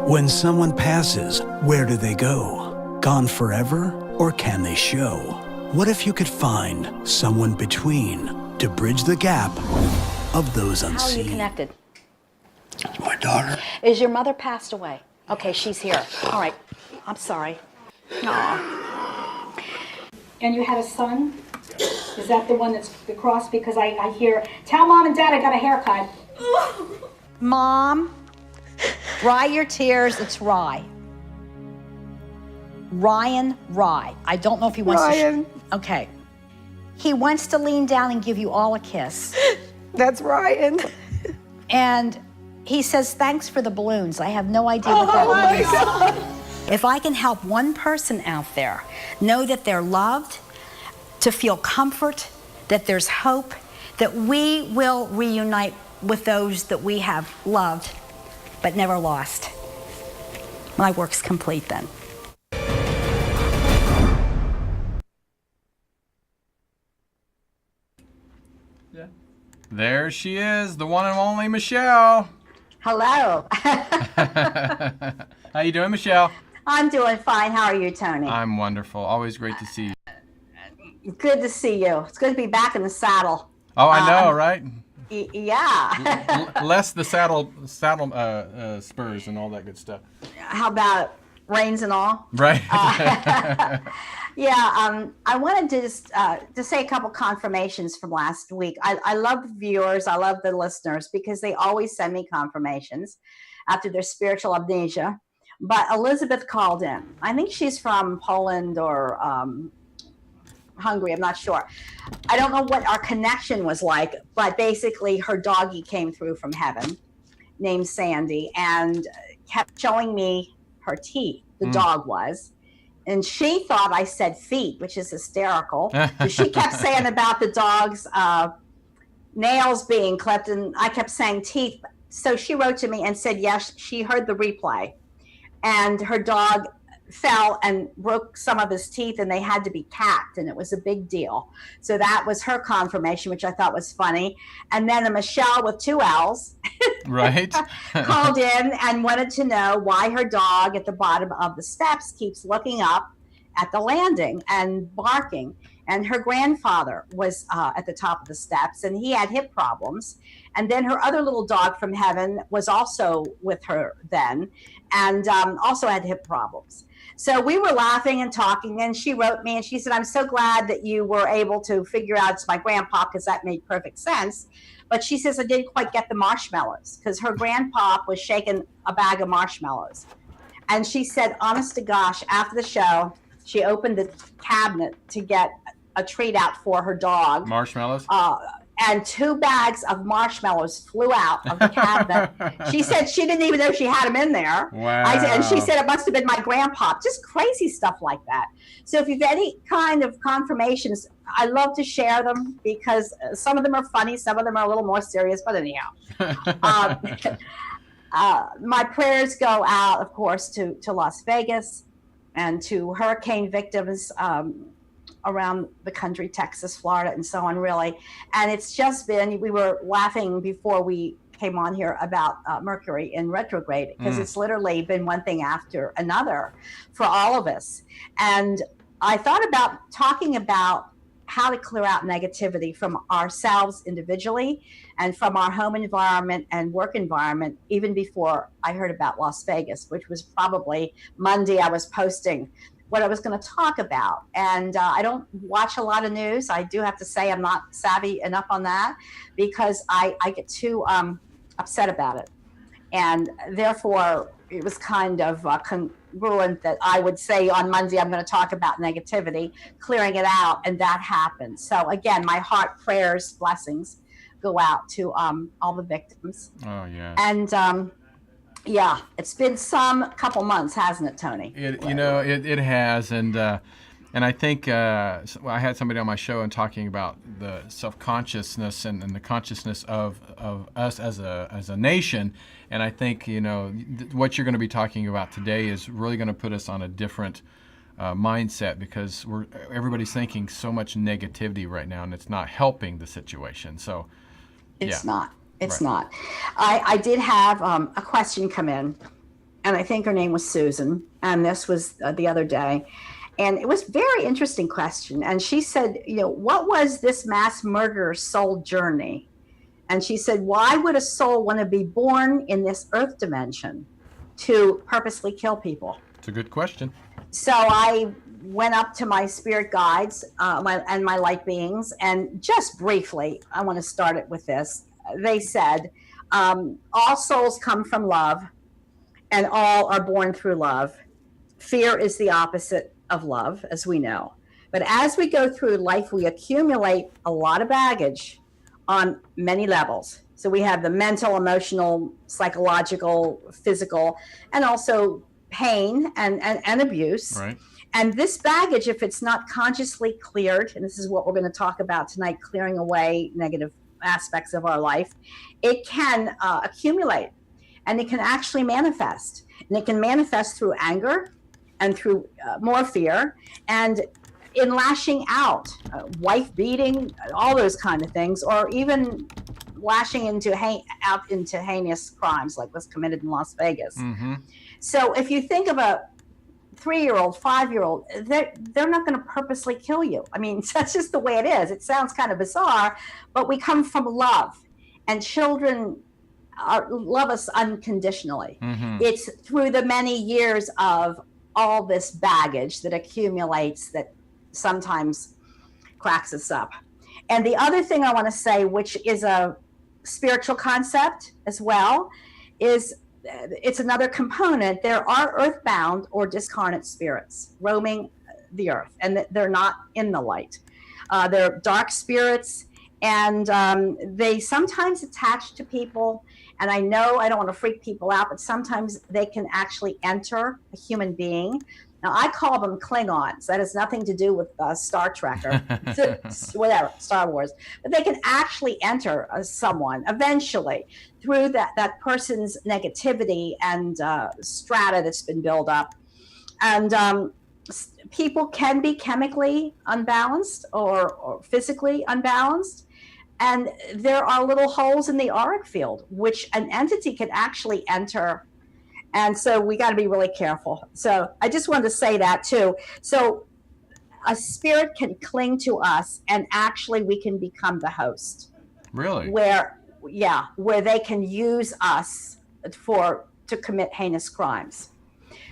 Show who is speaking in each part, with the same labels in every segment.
Speaker 1: When someone passes, where do they go? Gone forever, or can they show? What if you could find someone between to bridge the gap of those unseen?
Speaker 2: How are you connected?
Speaker 1: My daughter.
Speaker 2: Is your mother passed away? Okay, she's here. All right. I'm sorry. Aw.
Speaker 3: And you had a son? Is that the one that's the cross? Because I hear, tell mom and dad I got a haircut.
Speaker 2: Mom, dry your tears. It's Rye. Ryan Rye. I don't know if he wants
Speaker 4: Ryan.
Speaker 2: to. Okay. He wants to lean down and give you all a kiss.
Speaker 4: That's Ryan.
Speaker 2: And he says, thanks for the balloons. I have no idea what that means.
Speaker 4: God.
Speaker 2: If I can help one person out there know that they're loved, to feel comfort, that there's hope, that we will reunite with those that we have loved but never lost, my work's complete then.
Speaker 5: There she is, the one and only Michele.
Speaker 6: Hello.
Speaker 5: How you doing, Michele?
Speaker 6: I'm doing fine. How are you, Tony?
Speaker 5: I'm wonderful. Always great to see you.
Speaker 6: Good to see you. It's good to be back in the saddle.
Speaker 5: Oh, I know, right?
Speaker 6: Yeah.
Speaker 5: Less the saddle spurs and all that good stuff.
Speaker 6: How about reins and all?
Speaker 5: Right.
Speaker 6: Yeah. I wanted to just to say a couple confirmations from last week. I love the viewers. I love the listeners because they always send me confirmations after their spiritual amnesia. But Elizabeth called in. I think she's from Poland or Hungary. I'm not sure. I don't know what our connection was like, but basically her doggie came through from heaven named Sandy and kept showing me her teeth. The dog was. And she thought I said feet, which is hysterical. So she kept saying about the dog's nails being clipped, and I kept saying teeth. So she wrote to me and said, yes, she heard the replay. And her dog fell and broke some of his teeth, and they had to be capped, and it was a big deal. So that was her confirmation, which I thought was funny. And then a Michele with 2 L's
Speaker 5: Right.
Speaker 6: called in and wanted to know why her dog at the bottom of the steps keeps looking up at the landing and barking. And her grandfather was at the top of the steps, and he had hip problems. And then her other little dog from heaven was also with her then, and also had hip problems. So we were laughing and talking, and she wrote me and she said, I'm so glad that you were able to figure out it's my grandpa, because that made perfect sense. But she says, I didn't quite get the marshmallows, because her grandpa was shaking a bag of marshmallows. And she said, honest to gosh, after the show, she opened the cabinet to get a treat out for her dog.
Speaker 5: Marshmallows?
Speaker 6: And 2 bags of marshmallows flew out of the cabinet. She said she didn't even know she had them in there.
Speaker 5: Wow.
Speaker 6: And she said it must have been my grandpa. Just crazy stuff like that. So if you've any kind of confirmations, I love to share them because some of them are funny, some of them are a little more serious, but anyhow. My prayers go out, of course, to Las Vegas and to hurricane victims around the country, Texas, Florida, and so on, really. And it's just been, we were laughing before we came on here about Mercury in retrograde, because it's literally been one thing after another for all of us. And I thought about talking about how to clear out negativity from ourselves individually and from our home environment and work environment, even before I heard about Las Vegas, which was probably Monday. I was posting what I was going to talk about. And I don't watch a lot of news. I do have to say I'm not savvy enough on that because I get too upset about it. And therefore, it was kind of congruent that I would say on Monday, I'm going to talk about negativity, clearing it out, and that happened. So again, my heart, prayers, blessings go out to all the victims.
Speaker 5: Oh, yeah.
Speaker 6: And yeah, it's been some couple months, hasn't it, Tony?
Speaker 5: It has, and I think I had somebody on my show and talking about the self-consciousness and the consciousness of us as a nation, and I think what you're going to be talking about today is really going to put us on a different mindset, because everybody's thinking so much negativity right now, and it's not helping the situation. So
Speaker 6: it's
Speaker 5: yeah.
Speaker 6: not. It's
Speaker 5: Right.
Speaker 6: not. I did have a question come in, and I think her name was Susan, and this was the other day. And it was a very interesting question. And she said, what was this mass murderer's soul journey? And she said, why would a soul want to be born in this earth dimension to purposely kill people?
Speaker 5: It's a good question.
Speaker 6: So I went up to my spirit guides and my light beings, and just briefly, I want to start it with this. They said, all souls come from love, and all are born through love. Fear is the opposite of love, as we know. But as we go through life, we accumulate a lot of baggage on many levels. So we have the mental, emotional, psychological, physical, and also pain and abuse.
Speaker 5: Right.
Speaker 6: And this baggage, if it's not consciously cleared, and this is what we're going to talk about tonight, clearing away negative aspects of our life, it can accumulate, and it can actually manifest. And it can manifest through anger and through more fear, and in lashing out, wife beating, all those kind of things, or even lashing out into heinous crimes like was committed in Las Vegas.
Speaker 5: Mm-hmm.
Speaker 6: So if you think of a 3-year-old, 5-year-old, they're not going to purposely kill you. I mean, that's just the way it is. It sounds kind of bizarre, but we come from love, and children love us unconditionally.
Speaker 5: Mm-hmm.
Speaker 6: It's through the many years of all this baggage that accumulates that sometimes cracks us up. And the other thing I want to say, which is a spiritual concept as well, is it's another component. There are earthbound or discarnate spirits roaming the earth, and they're not in the light. They're dark spirits, and they sometimes attach to people. And I know I don't want to freak people out, but sometimes they can actually enter a human being. Now, I call them Klingons. That has nothing to do with Star Trek or whatever, Star Wars. But they can actually enter someone eventually through that person's negativity and strata that's been built up. And people can be chemically unbalanced or physically unbalanced. And there are little holes in the auric field, which an entity can actually enter. And so we got to be really careful. So I just wanted to say that too. So a spirit can cling to us, and actually we can become the host.
Speaker 5: Really?
Speaker 6: Where they can use us to commit heinous crimes.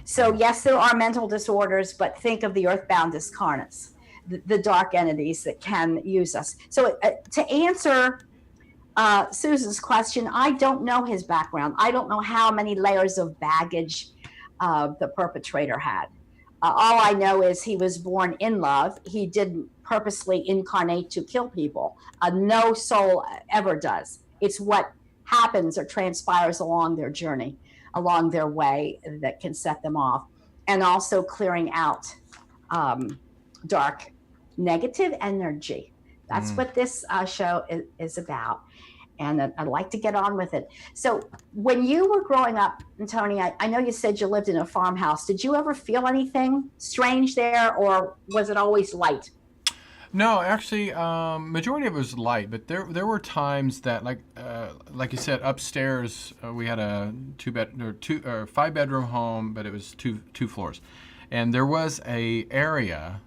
Speaker 6: So yes, there are mental disorders, but think of the earthbound discarnates, the dark entities that can use us. So to answer Susan's question, I don't know his background. I don't know how many layers of baggage the perpetrator had. All I know is he was born in love. He didn't purposely incarnate to kill people. No soul ever does. It's what happens or transpires along their journey, along their way, that can set them off. And also clearing out dark negative energy. That's what this show is about. And I'd like to get on with it. So when you were growing up, Tony, I know you said you lived in a farmhouse. Did you ever feel anything strange there, or was it always light?
Speaker 5: No, actually, majority of it was light, but there were times that, like you said, upstairs we had a 5-bedroom home, but it was two floors, and there was a area.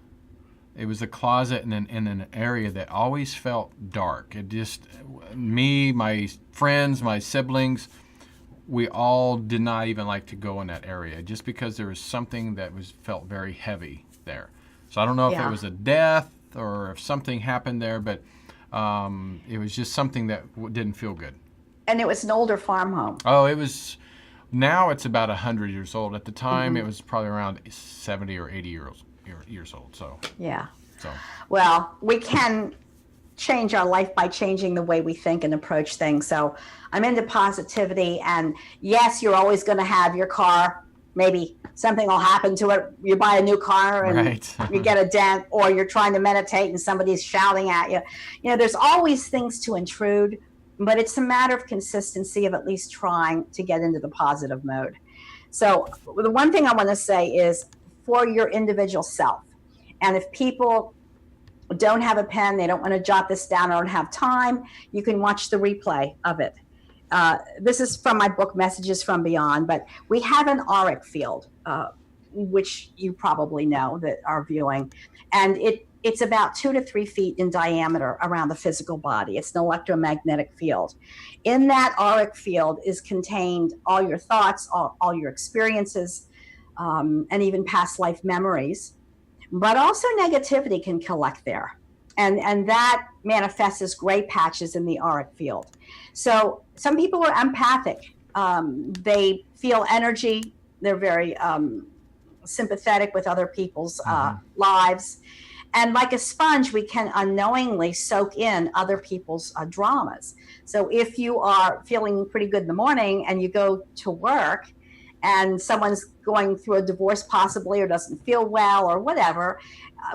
Speaker 5: It was a closet in an area that always felt dark. It just, me, my friends, my siblings, we all did not even like to go in that area, just because there was something that felt very heavy there. So I don't know if it was a death or if something happened there, but it was just something that didn't feel good.
Speaker 6: And it was an older farm home.
Speaker 5: Oh, it was. Now it's about 100 years old. At the time, it was probably around 70 or 80 years old. So
Speaker 6: yeah. Well, we can change our life by changing the way we think and approach things. So I'm into positivity, and yes, you're always going to have your car. Maybe something will happen to it. You buy a new car and you get a dent, or you're trying to meditate and somebody's shouting at you. There's always things to intrude, but it's a matter of consistency, of at least trying to get into the positive mode. So the one thing I want to say is for your individual self. And if people don't have a pen, they don't want to jot this down or don't have time, you can watch the replay of it. this is from my book, Messages from Beyond, but we have an auric field, which you probably know that are viewing. And it's about 2 to 3 feet in diameter around the physical body. It's an electromagnetic field. In that auric field is contained all your thoughts, all your experiences, and even past life memories. But also negativity can collect there. And that manifests as gray patches in the auric field. So some people are empathic. They feel energy. They're very sympathetic with other people's lives. And like a sponge, we can unknowingly soak in other people's dramas. So if you are feeling pretty good in the morning and you go to work and someone's going through a divorce possibly or doesn't feel well or whatever,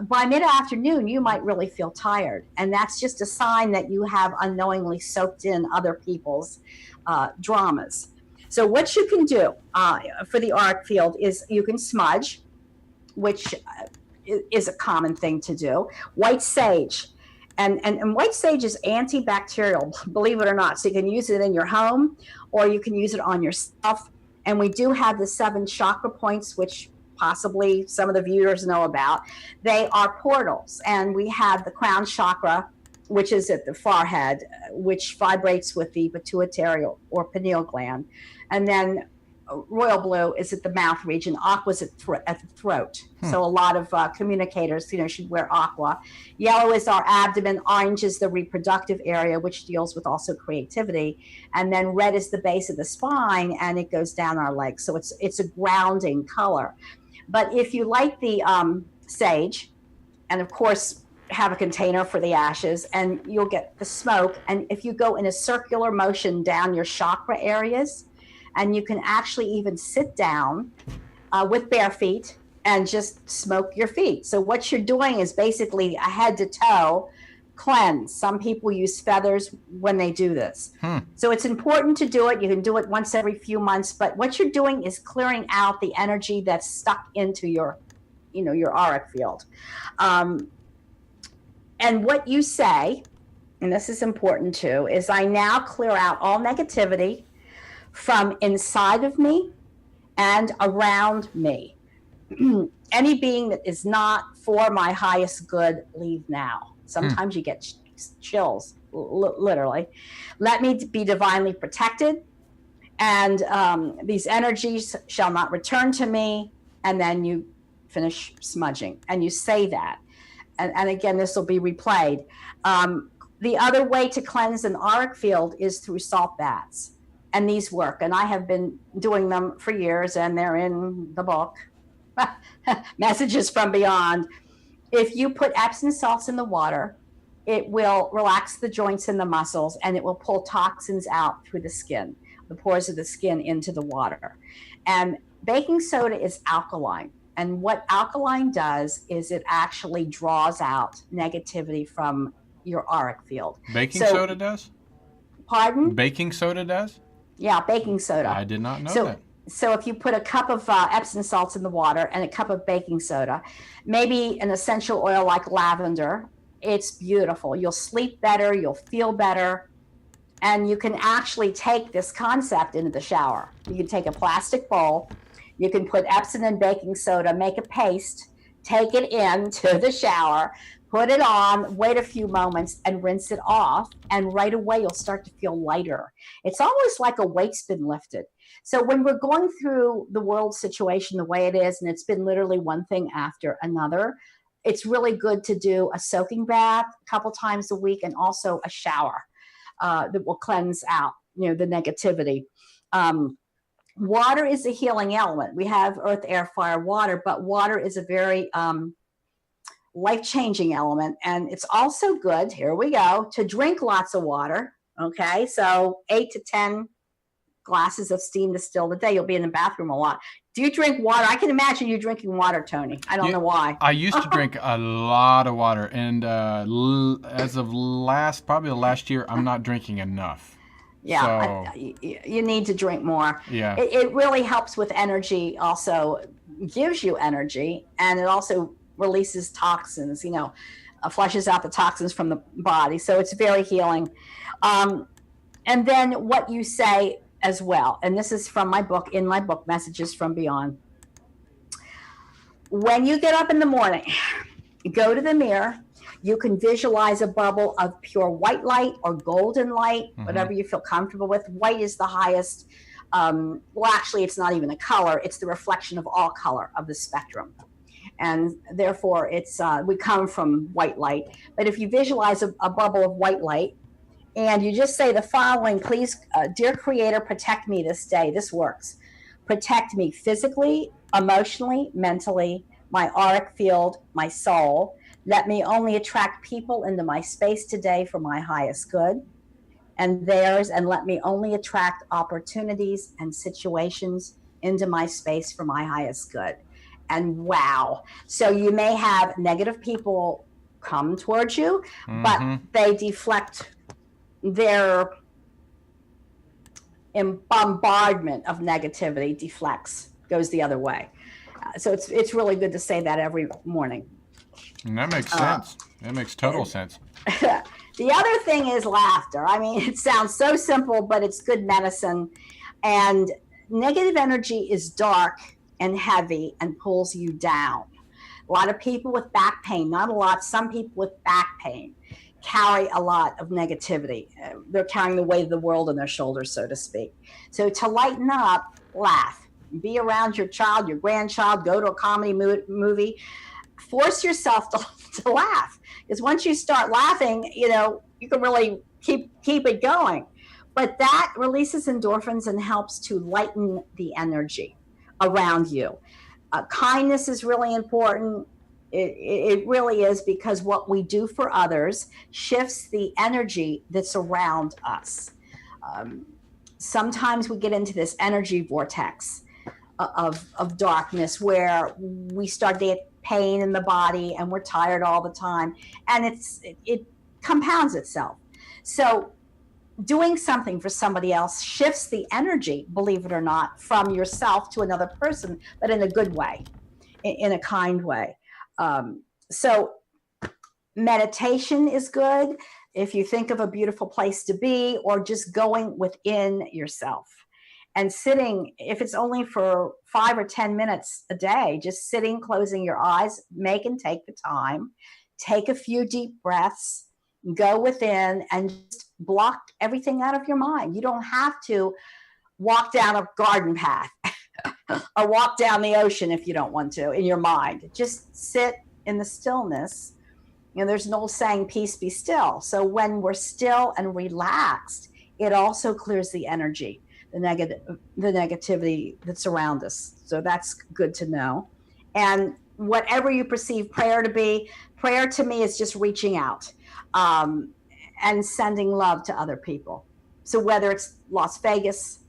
Speaker 6: by mid-afternoon, you might really feel tired. And that's just a sign that you have unknowingly soaked in other people's dramas. So what you can do for the auric field is you can smudge, which is a common thing to do. White sage. And white sage is antibacterial, believe it or not. So you can use it in your home or you can use it on yourself. And we do have the 7 chakra points, which possibly some of the viewers know about. They are portals. And we have the crown chakra, which is at the forehead, which vibrates with the pituitary or pineal gland. And then royal blue is at the mouth region, aqua is at the throat. So a lot of communicators, should wear aqua. Yellow is our abdomen. Orange is the reproductive area, which deals with also creativity. And then red is the base of the spine, and it goes down our legs. So it's a grounding color. But if you light the sage, and of course have a container for the ashes, and you'll get the smoke. And if you go in a circular motion down your chakra areas, and you can actually even sit down with bare feet and just smoke your feet. So what you're doing is basically a head to toe cleanse. Some people use feathers when they do this. So it's important to do it. You can do it once every few months, but what you're doing is clearing out the energy that's stuck into your auric field. And what you say, and this is important too, is I now clear out all negativity from inside of me and around me. Any being that is not for my highest good, leave now. Sometimes you get chills, literally. Let me be divinely protected, and these energies shall not return to me. And then you finish smudging, and you say that. And again, this will be replayed. The other way to cleanse an auric field is through salt baths. And these work, and I have been doing them for years, and they're in the book, Messages from Beyond. If you put Epsom salts in the water, it will relax the joints and the muscles, and it will pull toxins out through the skin, the pores of the skin into the water. And baking soda is alkaline. And what alkaline does is it actually draws out negativity from your auric field.
Speaker 5: Baking soda does?
Speaker 6: Pardon?
Speaker 5: Baking soda does?
Speaker 6: Yeah, baking soda.
Speaker 5: I did not know that.
Speaker 6: So if you put a cup of Epsom salts in the water and a cup of baking soda, maybe an essential oil like lavender, it's beautiful. You'll sleep better, you'll feel better, and you can actually take this concept into the shower. You can take a plastic bowl, you can put Epsom and baking soda, make a paste, take it into the shower, put it on, wait a few moments, and rinse it off. And right away, you'll start to feel lighter. It's almost like a weight's been lifted. So when we're going through the world situation the way it is, and it's been literally one thing after another, it's really good to do a soaking bath a couple times a week and also a shower that will cleanse out, the negativity. Water is a healing element. We have earth, air, fire, water, but water is a very life-changing element. And it's also good, here we go, to drink lots of water. Okay, so 8 to 10 glasses of steam distilled a day. You'll be in the bathroom a lot. Do you drink water? I can imagine you drinking water, Tony. I don't know why.
Speaker 5: I used to drink a lot of water, and as of probably the last year, I'm not drinking enough.
Speaker 6: Yeah, so, you need to drink more.
Speaker 5: Yeah,
Speaker 6: it really helps with energy. Also, gives you energy, and it also releases toxins. Flushes out the toxins from the body. So it's very healing. And then what you say as well, and this is from my book, in my book, Messages from Beyond. When you get up in the morning, go to the mirror. You can visualize a bubble of pure white light or golden light, whatever you feel comfortable with. White is the highest. Well, actually, it's not even a color. It's the reflection of all color of the spectrum. And therefore, it's we come from white light. But if you visualize a bubble of white light, and you just say the following, please, dear Creator, protect me this day. This works. Protect me physically, emotionally, mentally, my auric field, my soul. Let me only attract people into my space today for my highest good and theirs, and let me only attract opportunities and situations into my space for my highest good. And wow. So you may have negative people come towards you, but they deflect their bombardment of negativity deflects, goes the other way. So it's really good to say that every morning.
Speaker 5: And that makes sense. That makes total sense.
Speaker 6: The other thing is laughter. I mean, it sounds so simple, but it's good medicine. And negative energy is dark and heavy and pulls you down. A lot of people with back pain, not a lot, some people with back pain carry a lot of negativity. They're carrying the weight of the world on their shoulders, so to speak. So to lighten up, laugh. Be around your child, your grandchild, go to a comedy movie. Force yourself to laugh. Because once you start laughing, you know, you can really keep it going. But that releases endorphins and helps to lighten the energy around you. Kindness is really important. It really is, because what we do for others shifts the energy that's around us. Sometimes we get into this energy vortex of darkness where we start to get pain in the body and we're tired all the time, and it compounds itself. So doing something for somebody else shifts the energy, believe it or not, from yourself to another person, but in a good way, in a kind way. So meditation is good if you think of a beautiful place to be, or just going within yourself and sitting, if it's only for 5 or 10 minutes a day, just sitting, closing your eyes, make and take the time, take a few deep breaths, go within and just block everything out of your mind. You don't have to walk down a garden path or walk down the ocean if you don't want to in your mind. Just sit in the stillness. You know, there's an old saying, peace be still. So when we're still and relaxed, it also clears the energy, the negativity that's around us. So that's good to know. And whatever you perceive prayer to be, prayer to me is just reaching out and sending love to other people. So whether it's Las Vegas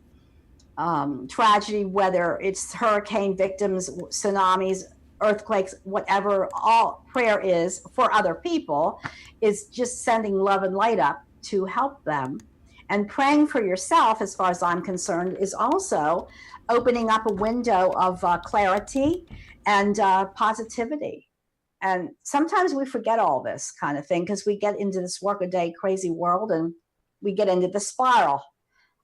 Speaker 6: tragedy, whether it's hurricane victims, tsunamis, earthquakes, whatever, all prayer is for other people is just sending love and light up to help them. And praying for yourself, as far as I'm concerned, is also opening up a window of clarity and positivity. And sometimes we forget all this kind of thing because we get into this workaday crazy world and we get into the spiral,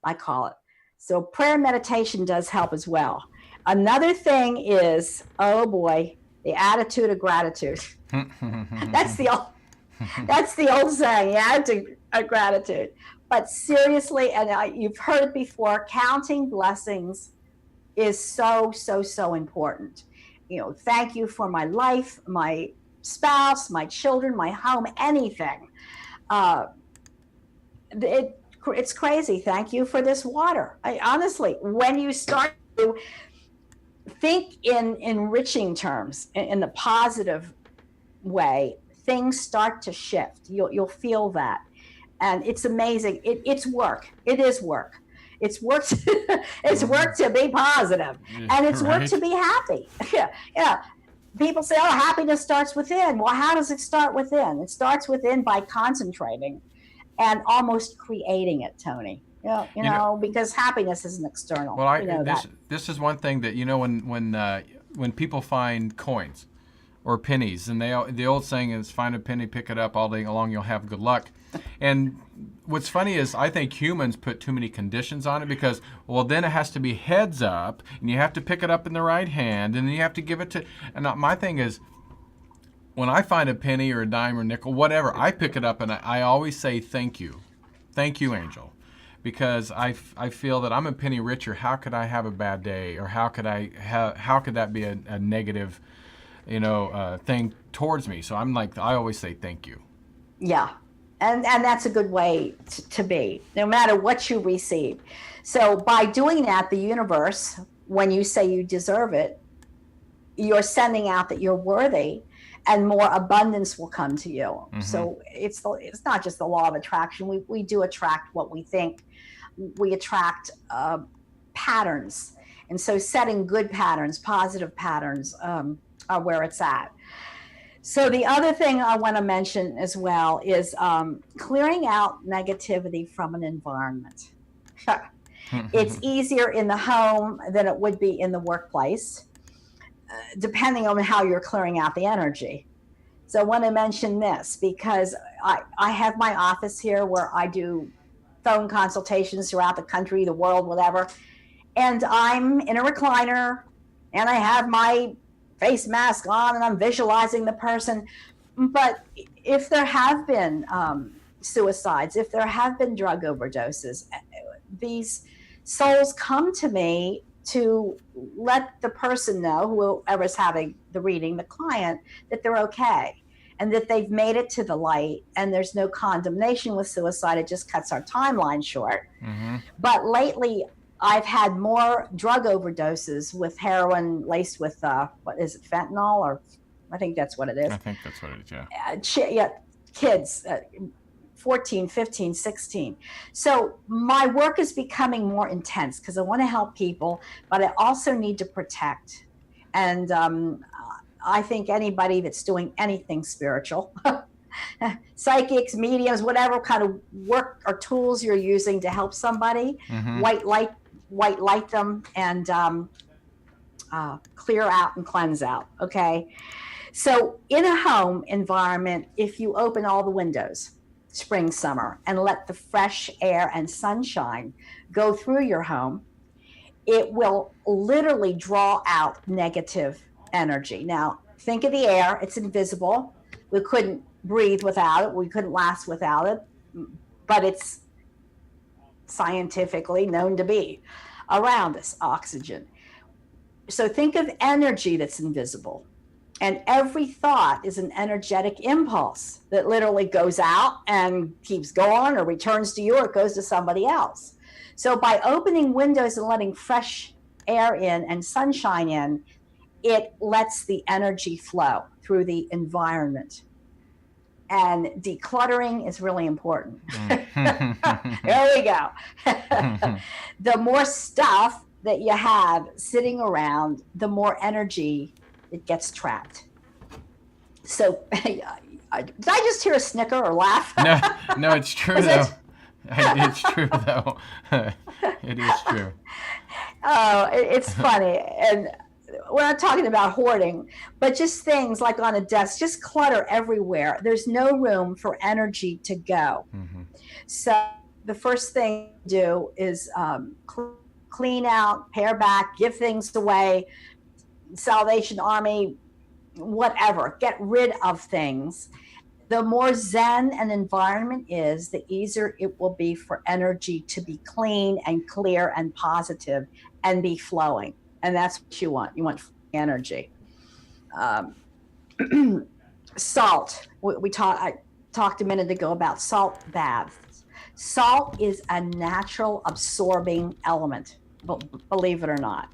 Speaker 6: I call it. So prayer and meditation does help as well. Another thing is, oh boy, the attitude of gratitude. That's the old saying, the attitude of gratitude. But seriously, and you've heard it before, counting blessings is so, so, so important. You know, thank you for my life, my spouse, my children, my home, anything. It's crazy. Thank you for this water. Honestly, when you start to think in enriching terms, in the positive way, things start to shift. You'll feel that. And it's amazing. It's work. It is work. It's work. It's work to be positive, and it's work to be happy. Yeah. People say, "Oh, happiness starts within." Well, how does it start within? It starts within by concentrating and almost creating it, Tony. You know, because happiness isn't external.
Speaker 5: Well, this is one thing that, you know, when people find coins, or pennies. And the old saying is, find a penny, pick it up, all day long you'll have good luck. And what's funny is I think humans put too many conditions on it because, well, then it has to be heads up, and you have to pick it up in the right hand, and then you have to give it to, and my thing is, when I find a penny or a dime or nickel, whatever, I pick it up and I always say thank you. Thank you, Angel. Because I feel that I'm a penny richer. How could I have a bad day? Or how could that be a negative, thing towards me? So I always say thank you.
Speaker 6: Yeah. And that's a good way to be, no matter what you receive. So by doing that, the universe, when you say you deserve it, you're sending out that you're worthy, and more abundance will come to you. Mm-hmm. So it's not just the law of attraction. We do attract what we think. We attract patterns. And so setting good patterns, positive patterns are where it's at. So the other thing I want to mention as well is clearing out negativity from an environment. It's easier in the home than it would be in the workplace, depending on how you're clearing out the energy. So I want to mention this because I have my office here where I do phone consultations throughout the country, the world, whatever. And I'm in a recliner and I have my face mask on and I'm visualizing the person. But if there have been suicides, if there have been drug overdoses, these souls come to me to let the person know, whoever's having the reading, the client, that they're okay and that they've made it to the light and there's no condemnation with suicide. It just cuts our timeline short. Mm-hmm. But lately, I've had more drug overdoses with heroin laced with, what is it, fentanyl? Or I think that's what it is.
Speaker 5: I think that's what it is, yeah.
Speaker 6: Kids. 14, 15, 16. So my work is becoming more intense because I want to help people, but I also need to protect. And I think anybody that's doing anything spiritual, psychics, mediums, whatever kind of work or tools you're using to help somebody, mm-hmm. white light them and clear out and cleanse out. Okay. So in a home environment, if you open all the windows, spring, summer, and let the fresh air and sunshine go through your home, it will literally draw out negative energy. Now, think of the air. It's invisible. We couldn't breathe without it. We couldn't last without it, but it's scientifically known to be around us, oxygen. So think of energy that's invisible. And every thought is an energetic impulse that literally goes out and keeps going or returns to you or it goes to somebody else. So by opening windows and letting fresh air in and sunshine in, it lets the energy flow through the environment. And decluttering is really important. There we go. The more stuff that you have sitting around, the more energy it gets trapped. So, did I just hear a snicker or laugh?
Speaker 5: No, it's true though. It's true though. It is true.
Speaker 6: Oh, it's funny, and we're not talking about hoarding, but just things like on a desk, just clutter everywhere. There's no room for energy to go. Mm-hmm. So the first thing to do is clean out, pare back, give things away. Salvation Army, whatever, get rid of things. The more zen an environment is, the easier it will be for energy to be clean and clear and positive and be flowing. And that's what you want. You want energy. Salt. I talked a minute ago about salt baths. Salt is a natural absorbing element, believe it or not.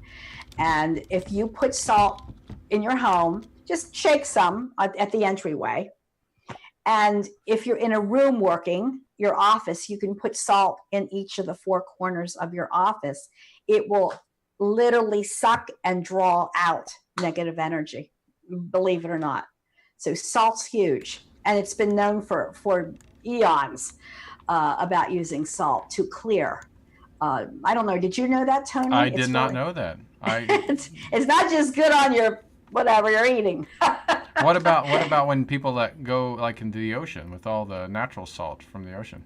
Speaker 6: And if you put salt in your home, just shake some at the entryway. And if you're in a room working, your office, you can put salt in each of the four corners of your office. It will literally suck and draw out negative energy, believe it or not. So salt's huge. And it's been known for eons about using salt to clear. I don't know. Did you know that, Tony?
Speaker 5: I did not know that.
Speaker 6: It's not just good on your whatever you're eating.
Speaker 5: What about when people that go like into the ocean with all the natural salt from the ocean?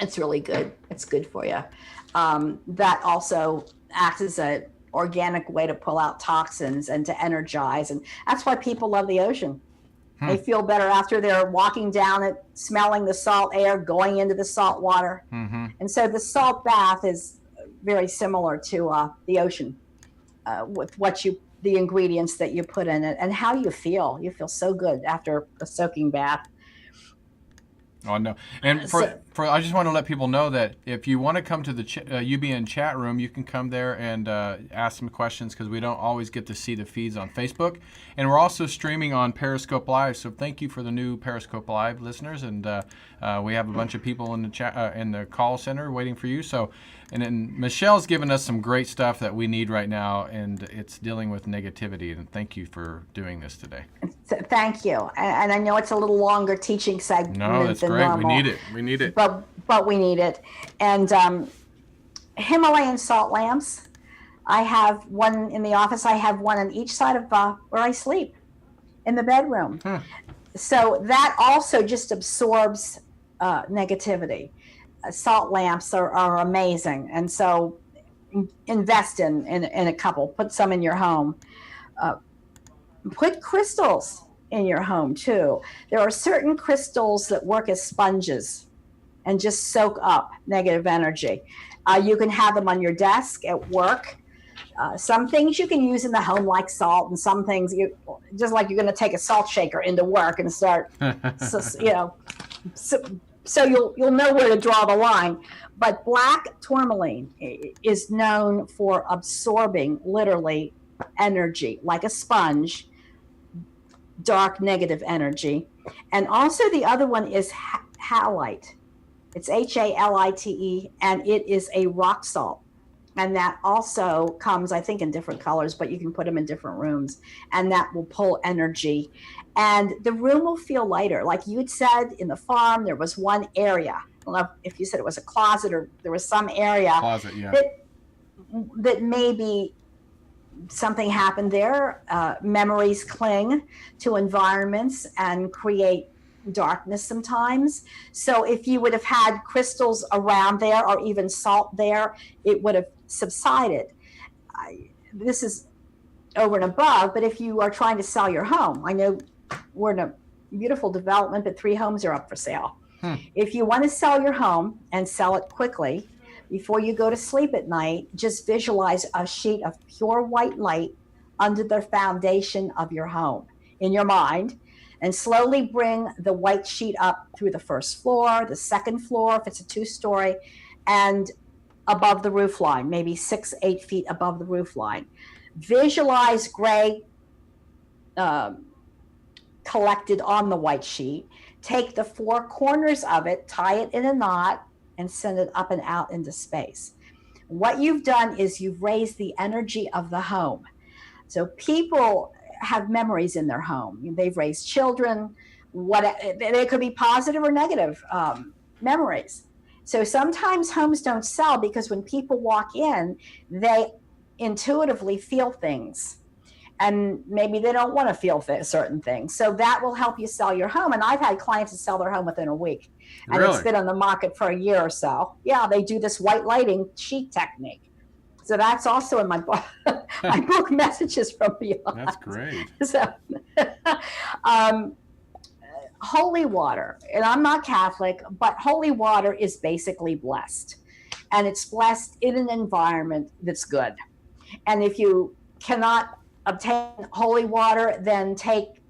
Speaker 6: It's really good. It's good for you. That also acts as an organic way to pull out toxins and to energize. And that's why people love the ocean. They feel better after they're walking down it, smelling the salt air, going into the salt water. And so the salt bath is very similar to the ocean with the ingredients that you put in it and how you feel. You feel so good after a soaking bath.
Speaker 5: Oh, no. And I just want to let people know that if you want to come to the UBN chat room, you can come there and ask some questions, because we don't always get to see the feeds on Facebook. And we're also streaming on Periscope Live, so thank you for the new Periscope Live listeners. And we have a bunch of people in the chat in the call center waiting for you. So, and then Michelle's given us some great stuff that we need right now, and it's dealing with negativity. And thank you for doing this today.
Speaker 6: Thank you. And I know it's a little longer teaching segment.
Speaker 5: No, that's great.
Speaker 6: Normal,
Speaker 5: we need it. We need it.
Speaker 6: But we need it. And Himalayan salt lamps, I have one in the office. I have one on each side of where I sleep in the bedroom. So that also just absorbs negativity. Salt lamps are amazing. And so invest in a couple. Put some in your home. Put crystals in your home too. There are certain crystals that work as sponges and just soak up negative energy. You can have them on your desk at work. Some things you can use in the home, like salt, and some things just like you're going to take a salt shaker into work and start, so you'll know where to draw the line. But black tourmaline is known for absorbing literally energy like a sponge, dark negative energy. And also the other one is halite. It's Halite, and it is a rock salt. And that also comes, I think, in different colors, but you can put them in different rooms, and that will pull energy. And the room will feel lighter. Like you'd said, in the farm, there was one area. I don't know if you said it was a closet or there was some area that maybe something happened there. Memories cling to environments and create darkness sometimes. So if you would have had crystals around there or even salt there, it would have subsided. This is over and above, but if you are trying to sell your home, I know we're in a beautiful development, but 3 homes are up for sale. If you want to sell your home and sell it quickly, before you go to sleep at night, just visualize a sheet of pure white light under the foundation of your home in your mind, and slowly bring the white sheet up through the first floor, the second floor, if it's a 2-story, and above the roof line, maybe 6-8 feet above the roof line. Visualize gray collected on the white sheet. Take the 4 corners of it, tie it in a knot, and send it up and out into space. What you've done is you've raised the energy of the home. So people have memories in their home. They've raised children. They could be positive or negative memories. So sometimes homes don't sell because when people walk in, they intuitively feel things. And maybe they don't want to feel certain things. So that will help you sell your home. And I've had clients that sell their home within a week. And
Speaker 5: Really?
Speaker 6: It's been on the market for a year or so. Yeah, they do this white lighting sheet technique. So that's also in my book, my book, Messages from Beyond.
Speaker 5: That's great.
Speaker 6: So, holy water, and I'm not Catholic, but holy water is basically blessed. And it's blessed in an environment that's good. And if you cannot obtain holy water, then take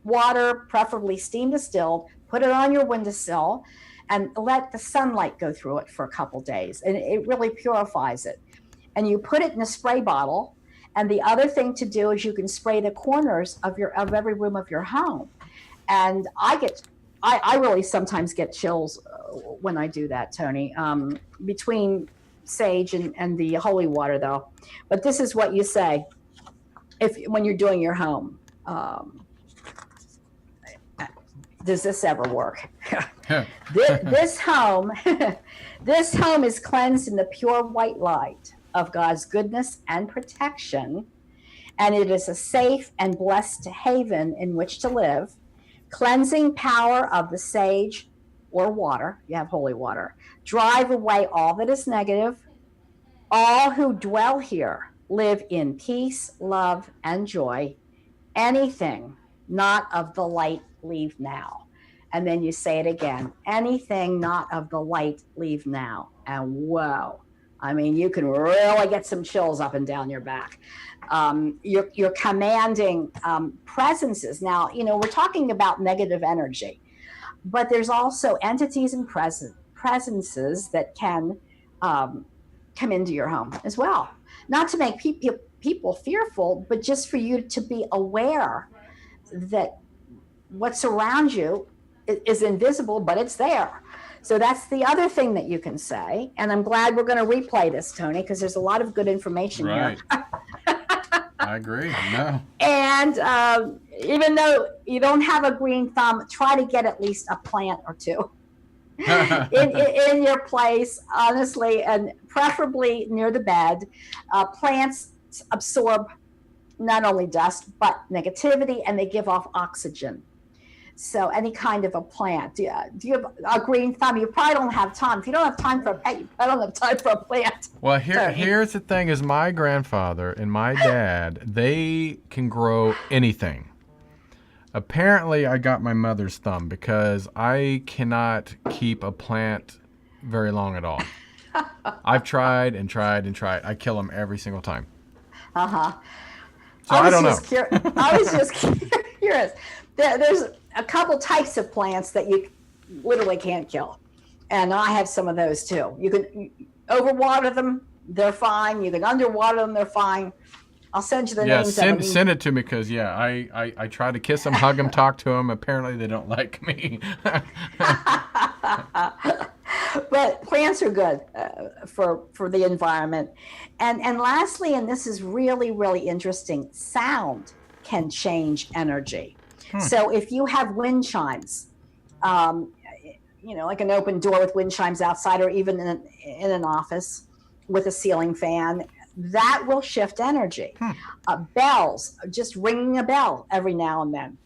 Speaker 6: water, preferably steam distilled, put it on your windowsill, and let the sunlight go through it for a couple days. And it really purifies it. And you put it in a spray bottle. And the other thing to do is you can spray the corners of every room of your home. And I really sometimes get chills when I do that, Tony, between sage and the holy water, though. But this is what you say when you're doing your home. Does this ever work? This home is cleansed in the pure white light of God's goodness and protection, and it is a safe and blessed haven in which to live. Cleansing power of the sage or water, you have holy water, drive away all that is negative. All who dwell here live in peace, love, and joy. Anything not of the light, leave now. And then you say it again. Anything not of the light, leave now. And whoa, I mean, you can really get some chills up and down your back. You're commanding presences. Now, we're talking about negative energy, but there's also entities and presences that can come into your home as well. Not to make people fearful, but just for you to be aware that what's around you is invisible, but it's there. So that's the other thing that you can say. And I'm glad we're going to replay this, Tony, because there's a lot of good information here.
Speaker 5: I agree. No.
Speaker 6: And even though you don't have a green thumb, try to get at least a plant or two in your place, honestly, and preferably near the bed. Plants absorb not only dust, but negativity, and they give off oxygen. So any kind of a plant. Do you have a green thumb? You probably don't have time. If you don't have time for a pet, you probably don't have time for a plant.
Speaker 5: Well, here's the thing is my grandfather and my dad, they can grow anything. Apparently, I got my mother's thumb because I cannot keep a plant very long at all. I've tried and tried and tried. I kill them every single time.
Speaker 6: Uh-huh.
Speaker 5: So I don't know.
Speaker 6: I was just curious. There's a couple types of plants that you literally can't kill. And I have some of those too. You can overwater them, they're fine. You can underwater them, they're fine. I'll send you the names.
Speaker 5: Send it to me because, I try to kiss them, hug them, talk to them. Apparently they don't like me.
Speaker 6: But plants are good for the environment. And lastly, and this is really, really interesting, sound can change energy. So if you have wind chimes, like an open door with wind chimes outside, or even in an office with a ceiling fan, that will shift energy. Bells, just ringing a bell every now and then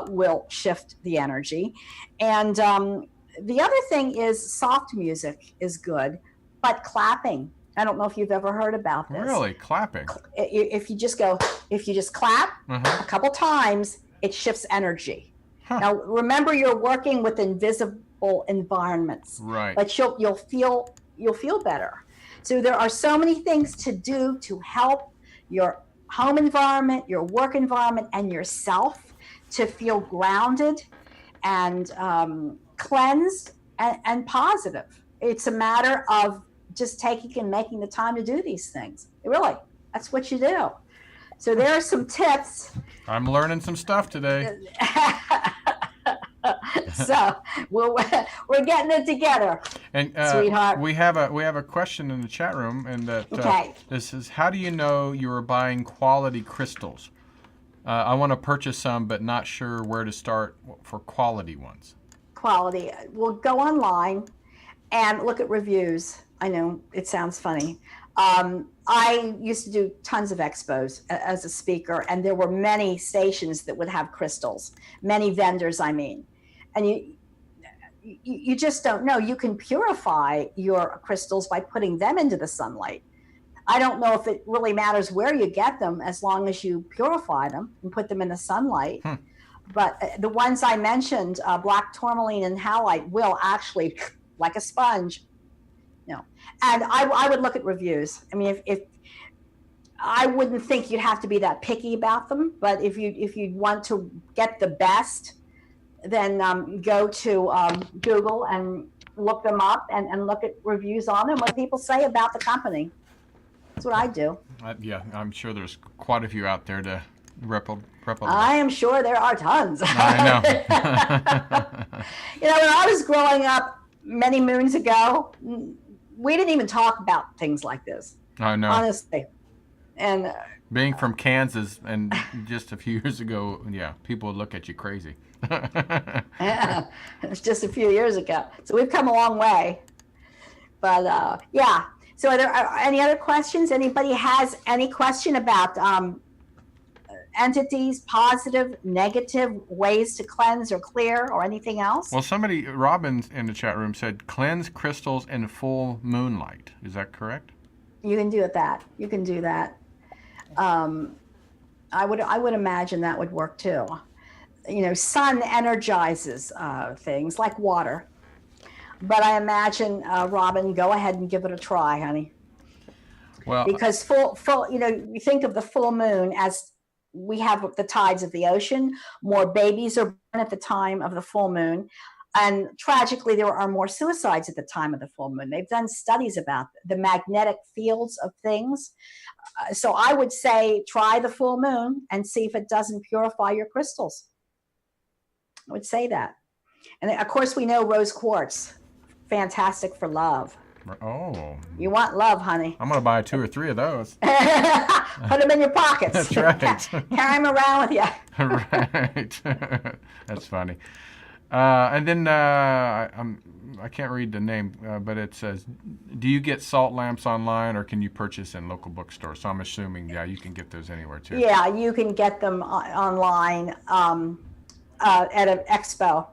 Speaker 6: will shift the energy. And the other thing is soft music is good, but clapping. I don't know if you've ever heard about this.
Speaker 5: Really? Clapping?
Speaker 6: If you just clap a couple times, it shifts energy. Now, remember, you're working with invisible environments,
Speaker 5: right?
Speaker 6: But you'll feel better. So there are so many things to do to help your home environment, your work environment, and yourself to feel grounded and cleansed and positive. It's a matter of just taking and making the time to do these things. Really, that's what you do. So there are some tips.
Speaker 5: I'm learning some stuff today.
Speaker 6: So we're getting it together,
Speaker 5: and
Speaker 6: sweetheart.
Speaker 5: We have a question in the chat room, and this is: how do you know you are buying quality crystals? I want to purchase some, but not sure where to start for quality ones.
Speaker 6: Quality. Well, go online and look at reviews. I know it sounds funny. I used to do tons of expos as a speaker, and there were many stations that would have crystals, many vendors, I mean. And you just don't know. You can purify your crystals by putting them into the sunlight. I don't know if it really matters where you get them, as long as you purify them and put them in the sunlight. But the ones I mentioned, black tourmaline and halite, will actually, like a sponge. And I would look at reviews. I mean, if I wouldn't think you'd have to be that picky about them, but if you want to get the best, then go to Google and look them up and look at reviews on them, what people say about the company. That's what I do.
Speaker 5: Yeah, I'm sure there's quite a few out there to replicate.
Speaker 6: I am sure there are tons.
Speaker 5: I know.
Speaker 6: When I was growing up many moons ago, we didn't even talk about things like this.
Speaker 5: I know.
Speaker 6: Honestly. And
Speaker 5: being from Kansas and just a few years ago, people would look at you crazy.
Speaker 6: Yeah, it was just a few years ago. So we've come a long way. But So are there any other questions? Anybody has any question about entities, positive, negative ways to cleanse or clear or anything else?
Speaker 5: Well, somebody, Robin in the chat room said, cleanse crystals in full moonlight. Is that correct?
Speaker 6: You can do that. You can do that. I would imagine that would work too. You know, sun energizes things like water. But I imagine, Robin, go ahead and give it a try, honey.
Speaker 5: Well,
Speaker 6: Because you know, you think of the full moon as we have the tides of the ocean. More babies are born at the time of the full moon. And tragically, there are more suicides at the time of the full moon. They've done studies about the magnetic fields of things. So I would say try the full moon and see if it doesn't purify your crystals. I would say that. And of course, we know rose quartz, fantastic for love.
Speaker 5: oh,
Speaker 6: You want love, honey.
Speaker 5: I'm going to buy 2 or 3 of those.
Speaker 6: Put them in your pockets.
Speaker 5: That's right.
Speaker 6: Carry them around with you.
Speaker 5: Right. That's funny. And then I can't read the name, but it says, do you get salt lamps online or can you purchase in local bookstores? So I'm assuming, yeah, you can get those anywhere too.
Speaker 6: Yeah, you can get them online at an expo,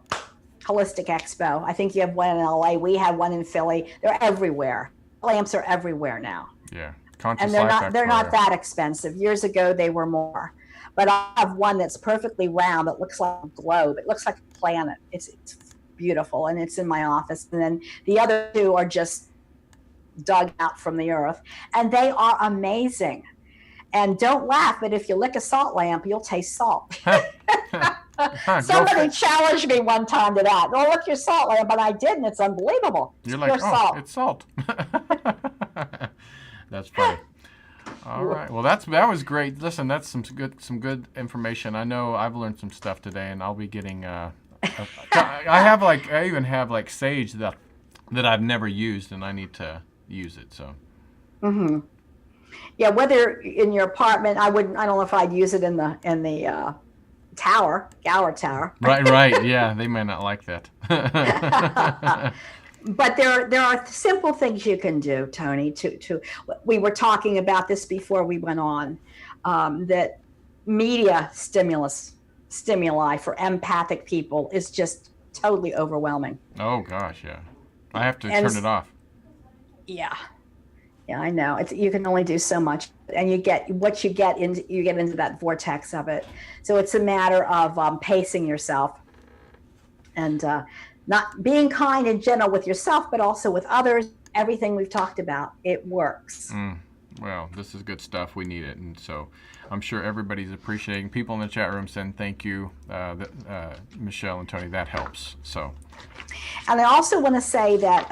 Speaker 6: Holistic Expo. I think you have one in LA. We have one in Philly. They're everywhere. Lamps are everywhere now.
Speaker 5: Yeah. Conscious
Speaker 6: And they're
Speaker 5: Life
Speaker 6: not
Speaker 5: Explorer.
Speaker 6: that expensive. Years ago, they were more. But I have one that's perfectly round. It looks like a globe. It looks like a planet. It's beautiful, and it's in my office. And then the other 2 are just dug out from the earth, and they are amazing. And don't laugh, but if you lick a salt lamp, you'll taste salt. Somebody challenged me one time to that. Oh, look your salt lamp, but I didn't. It's unbelievable.
Speaker 5: You're
Speaker 6: It's
Speaker 5: like,
Speaker 6: pure
Speaker 5: oh,
Speaker 6: salt.
Speaker 5: it's salt. That's funny. All right. Well, that was great. Listen, that's some good information. I know I've learned some stuff today, and I'll be getting. I even have like sage that I've never used, and I need to use it. So.
Speaker 6: Mm-hmm. Yeah, whether in your apartment, I don't know if I'd use it in the tower, Gower Tower.
Speaker 5: Right. Yeah, they may not like that.
Speaker 6: But there are simple things you can do, Tony. We were talking about this before we went on, that media stimuli for empathic people is just totally overwhelming.
Speaker 5: Oh gosh, yeah. I have to turn it off.
Speaker 6: Yeah, I know. You can only do so much, and you get into that vortex of it. So it's a matter of pacing yourself and not being kind and gentle with yourself, but also with others. Everything we've talked about, it works.
Speaker 5: Well, this is good stuff. We need it, and so I'm sure everybody's appreciating. People in the chat room saying thank you, Michele and Tony. That helps. So.
Speaker 6: And I also want to say that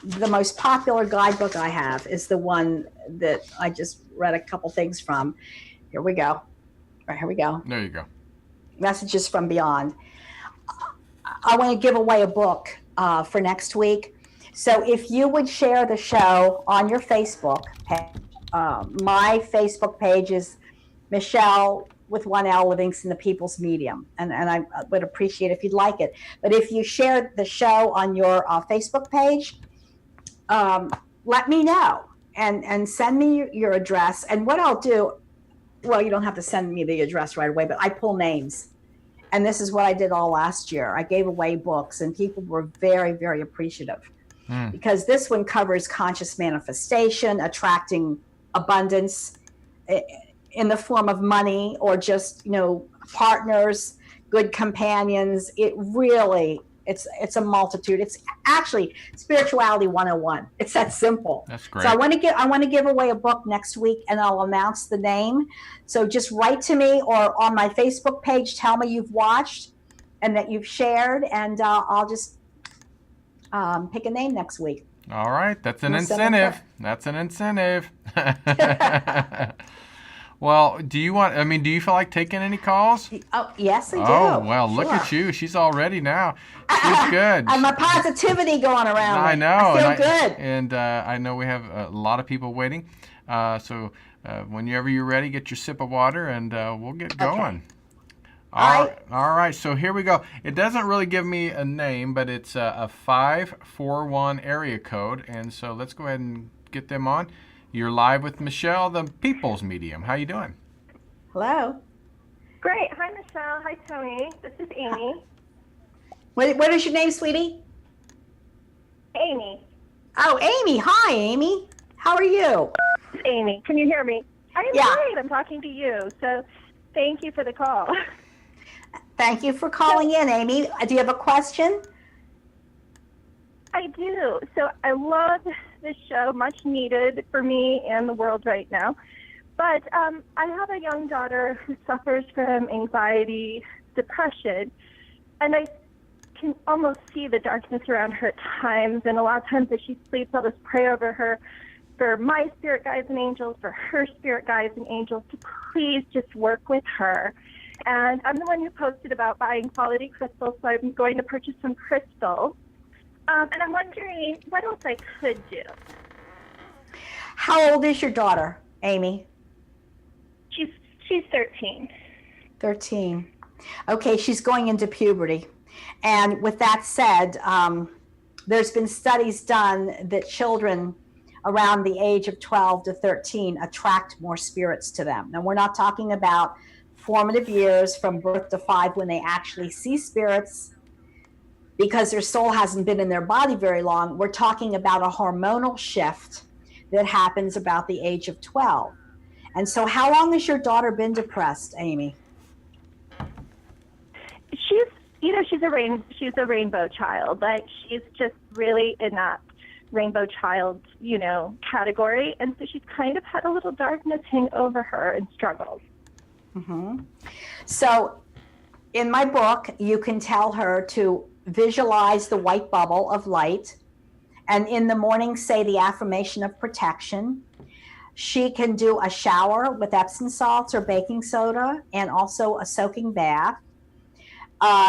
Speaker 6: the most popular guidebook I have is the one that I just read a couple things from. Here we go. Right, here we go.
Speaker 5: There you go.
Speaker 6: Messages from Beyond. I want to give away a book for next week. So if you would share the show on your Facebook page, my Facebook page is Michele with 1 L Livingston, the People's Medium. And I would appreciate if you'd like it. But if you share the show on your Facebook page, let me know and send me your address. And what I'll do, well, you don't have to send me the address right away, but I pull names. And this is what I did all last year. I gave away books, and people were very, very appreciative because this one covers conscious manifestation, attracting abundance in the form of money or just, partners, good companions. It really, it's a multitude. It's actually Spirituality 101. It's that simple.
Speaker 5: That's great.
Speaker 6: So I want to give away a book next week, and I'll announce the name. So just write to me or on my Facebook page, tell me you've watched and that you've shared, and I'll just pick a name next week.
Speaker 5: All right, that's an incentive. That's an incentive. Well, do you feel like taking any calls?
Speaker 6: Oh, yes, I do.
Speaker 5: Oh, well,
Speaker 6: Sure.
Speaker 5: Look at you. She's all ready now. She's good.
Speaker 6: And my positivity going around.
Speaker 5: I know.
Speaker 6: I feel good.
Speaker 5: And I know we have a lot of people waiting. So whenever you're ready, get your sip of water, and we'll get going.
Speaker 6: Okay.
Speaker 5: All right. So here we go. It doesn't really give me a name, but it's a 541 area code. And so let's go ahead and get them on. You're live with Michele, the People's Medium. How you doing?
Speaker 6: Hello.
Speaker 7: Great. Hi, Michelle. Hi, Tony. This is Amy.
Speaker 6: What is your name, sweetie?
Speaker 7: Amy.
Speaker 6: Oh, Amy. Hi, Amy. How are you?
Speaker 7: This is Amy. Can you hear me? I am great. I'm talking to you. So thank you for the call.
Speaker 6: Thank you for calling in, Amy. Do you have a question?
Speaker 7: I do. So I love this show, much needed for me and the world right now. But I have a young daughter who suffers from anxiety, depression, and I can almost see the darkness around her at times. And a lot of times as she sleeps, I'll just pray over her for my spirit guides and angels, for her spirit guides and angels to please just work with her. And I'm the one who posted about buying quality crystals, so I'm going to purchase some crystals. And I'm wondering what else I could do.
Speaker 6: How old is your daughter, Amy?
Speaker 7: She's 13.
Speaker 6: 13. Okay, she's going into puberty. And with that said, there's been studies done that children around the age of 12 to 13 attract more spirits to them. Now, we're not talking about formative years from birth to 5 when they actually see spirits because their soul hasn't been in their body very long. We're talking about a hormonal shift that happens about the age of 12. And so how long has your daughter been depressed, Amy?
Speaker 7: She's a rainbow child. Like, she's just really in that rainbow child, category. And so she's kind of had a little darkness hang over her and struggles.
Speaker 6: Mm-hmm. So in my book, you can tell her to visualize the white bubble of light, and in the morning say the affirmation of protection. She can do a shower with Epsom salts or baking soda and also a soaking bath.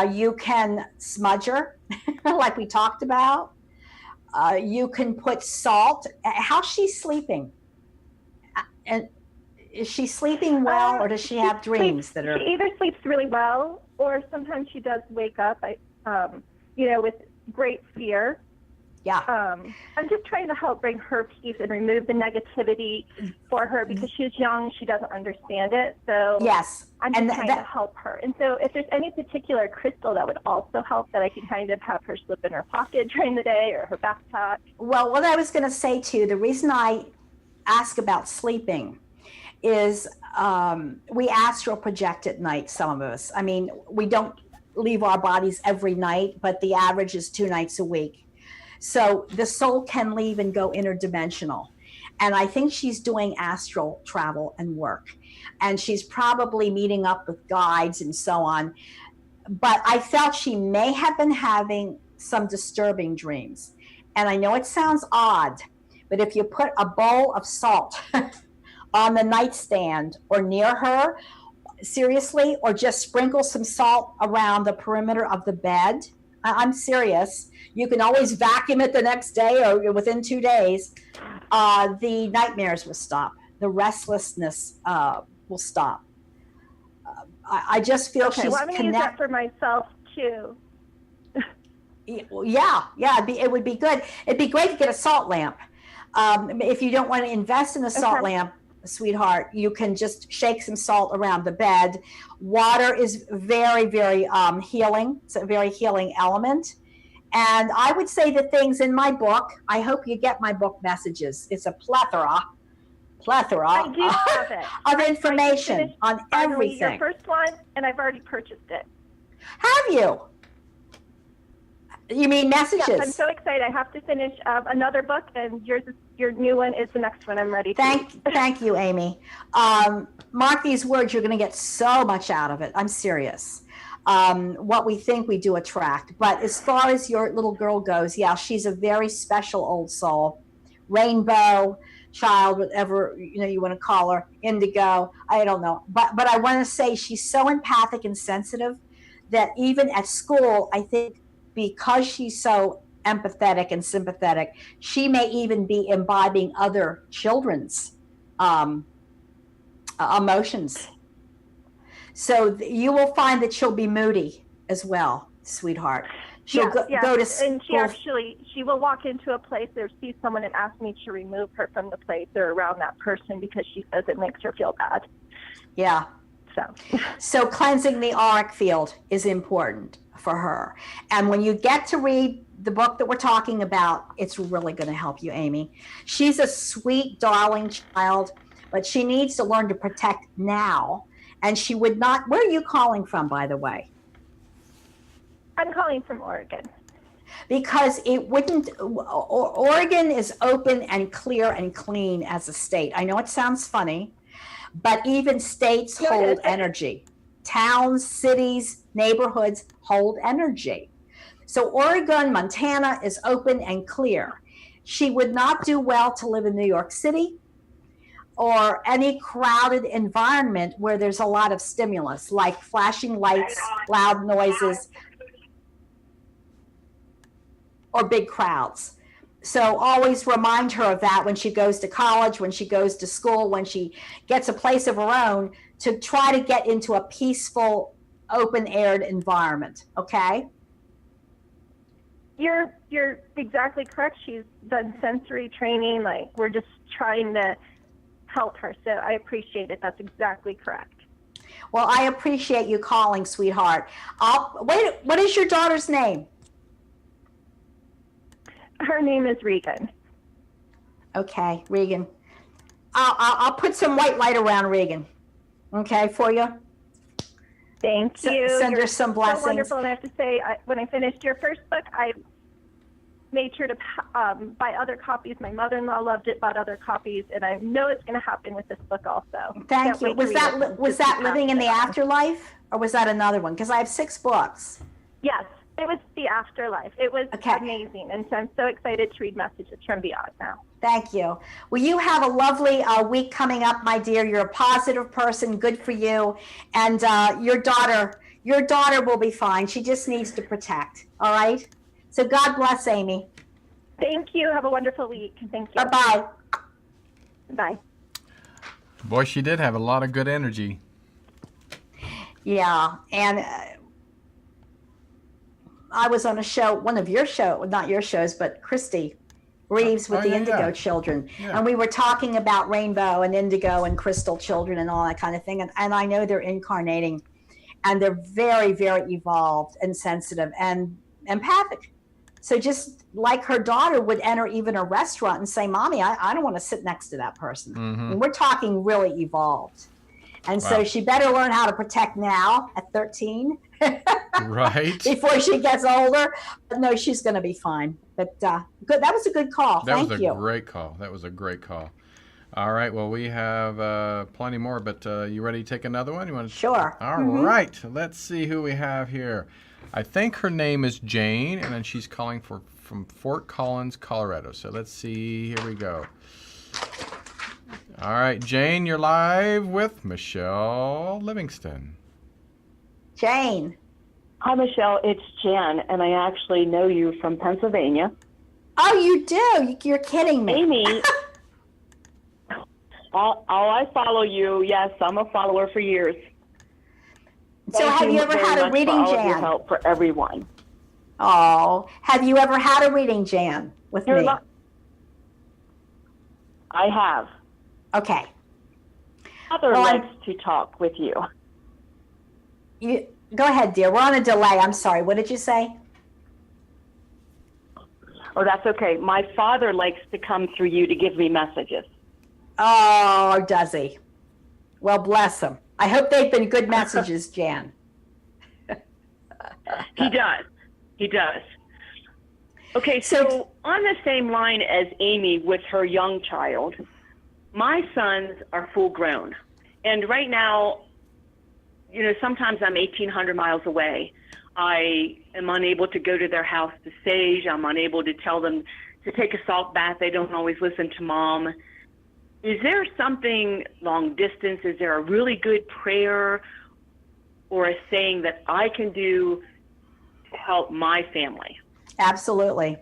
Speaker 6: You can smudge her like we talked about. You can put salt. How's she sleeping? And is she sleeping well, or does she have dreams that are?
Speaker 7: She either sleeps really well, or sometimes she does wake up, with great fear.
Speaker 6: Yeah.
Speaker 7: I'm just trying to help bring her peace and remove the negativity for her because she's young, she doesn't understand it. So
Speaker 6: yes,
Speaker 7: I'm just trying to help her. And so if there's any particular crystal that would also help that I can kind of have her slip in her pocket during the day or her backpack.
Speaker 6: Well, what I was going to say to you, the reason I ask about sleeping is we astral project at night, some of us. I mean, we don't leave our bodies every night, but the average is 2 nights a week. So the soul can leave and go interdimensional. And I think she's doing astral travel and work. And she's probably meeting up with guides and so on. But I felt she may have been having some disturbing dreams. And I know it sounds odd, but if you put a bowl of salt on the nightstand or near her, seriously, or just sprinkle some salt around the perimeter of the bed, I'm serious. You can always vacuum it the next day or within 2 days. The nightmares will stop. The restlessness will stop. I just feel she's
Speaker 7: I'm going to use that for myself too.
Speaker 6: Yeah, it would be good. It'd be great to get a salt lamp. If you don't want to invest in a salt lamp, sweetheart, you can just shake some salt around the bed. Water is very, very healing. It's a very healing element. And I would say the things in my book, I hope you get my book messages. It's a plethora
Speaker 7: I do have it.
Speaker 6: of information on everything.
Speaker 7: Your first one, and I've already purchased it.
Speaker 6: Have you? You mean messages?
Speaker 7: Yes, I'm so excited. I have to finish another book, and your new one is the next one I'm ready to.
Speaker 6: Thank you, Amy. Mark these words. You're going to get so much out of it. I'm serious. What we think we do attract. But as far as your little girl goes, yeah, she's a very special old soul. Rainbow child, whatever you want to call her, indigo, I don't know. But I want to say she's so empathic and sensitive that even at school, I think because she's so empathetic and sympathetic, she may even be imbibing other children's emotions. So you will find that she'll be moody as well, sweetheart. She'll go to school.
Speaker 7: And she will walk into a place or see someone and ask me to remove her from the place or around that person because she says it makes her feel bad.
Speaker 6: Yeah. So cleansing the auric field is important for her. And when you get to read the book that we're talking about, it's really going to help you, Amy. She's a sweet, darling child, but she needs to learn to protect now. And she would not, where are you calling from, by the way?
Speaker 7: I'm calling from Oregon.
Speaker 6: Because it wouldn't, Oregon is open and clear and clean as a state. I know it sounds funny, but even states hold energy. Towns, cities, neighborhoods hold energy. So Oregon, Montana is open and clear. She would not do well to live in New York City or any crowded environment where there's a lot of stimulus, like flashing lights, loud noises, or big crowds. So always remind her of that when she goes to college, when she goes to school, when she gets a place of her own, to try to get into a peaceful, open-aired environment, okay?
Speaker 7: You're exactly correct. She's done sensory training. Like, we're just trying to help her. So I appreciate it. That's exactly correct.
Speaker 6: Well, I appreciate you calling, sweetheart. Wait, what is your daughter's name?
Speaker 7: Her name is Regan.
Speaker 6: Okay, Regan. I'll put some white light around Regan, okay, for you.
Speaker 7: Thank you.
Speaker 6: Send her
Speaker 7: You're
Speaker 6: some
Speaker 7: so
Speaker 6: blessings.
Speaker 7: wonderful. And I have to say, when I finished your first book, I made sure to buy other copies. My mother-in-law loved it, bought other copies, and I know it's going to happen with this book also.
Speaker 6: Thank you. Was that Living in the Afterlife, or was that another one? Because I have 6 books.
Speaker 7: Yes, it was The Afterlife. It was amazing, and so I'm so excited to read Messages from Beyond now.
Speaker 6: Thank you. Well, you have a lovely week coming up, my dear. You're a positive person. Good for you. And your daughter will be fine. She just needs to protect. All right? So God bless, Amy.
Speaker 7: Thank you. Have a wonderful week. Thank you.
Speaker 6: Bye-bye.
Speaker 7: Bye.
Speaker 5: Boy, she did have a lot of good energy.
Speaker 6: Yeah. And I was on a show, one of your shows, not your shows, but Christy Reeves with the Indigo Children. Yeah. And we were talking about rainbow and indigo and crystal children and all that kind of thing. And I know they're incarnating, and they're very, very evolved and sensitive and empathic. So just like her daughter would enter even a restaurant and say, Mommy, I don't want to sit next to that person. Mm-hmm. And we're talking really evolved. And so she better learn how to protect now at 13.
Speaker 5: Right.
Speaker 6: Before she gets older. But no, she's going to be fine. But good. That was a good call. Thank you.
Speaker 5: That was a great call. That was a great call. All right. Well, we have plenty more, but you ready to take another one? You want to?
Speaker 6: Sure.
Speaker 5: All right. Let's see who we have here. I think her name is Jane, and then she's calling from Fort Collins, Colorado. So let's see. Here we go. All right, Jane, you're live with Michele Livingston.
Speaker 6: Jane.
Speaker 8: Hi, Michele. It's Jan, and I actually know you from Pennsylvania.
Speaker 6: Oh, you do? You're kidding me.
Speaker 8: Amy, I follow you. Yes, I'm a follower for years.
Speaker 6: So have you ever had a reading, Jan?
Speaker 8: Thank you for all of your help for everyone.
Speaker 6: Oh, have you ever had a reading, Jan, with me?
Speaker 8: I have.
Speaker 6: Okay.
Speaker 8: Mother likes to talk with you.
Speaker 6: You go ahead, dear. We're on a delay. I'm sorry. What did you say?
Speaker 8: Oh, that's okay. My father likes to come through you to give me messages.
Speaker 6: Oh, does he? Well, bless him. I hope they've been good messages, Jan.
Speaker 8: He does. He does. Okay, so on the same line as Amy with her young child, my sons are full grown. And right now, you know, sometimes I'm 1,800 miles away. I am unable to go to their house to sage. I'm unable to tell them to take a salt bath. They don't always listen to Mom. Is there something long distance? Is there a really good prayer or a saying that I can do to help my family?
Speaker 6: Absolutely.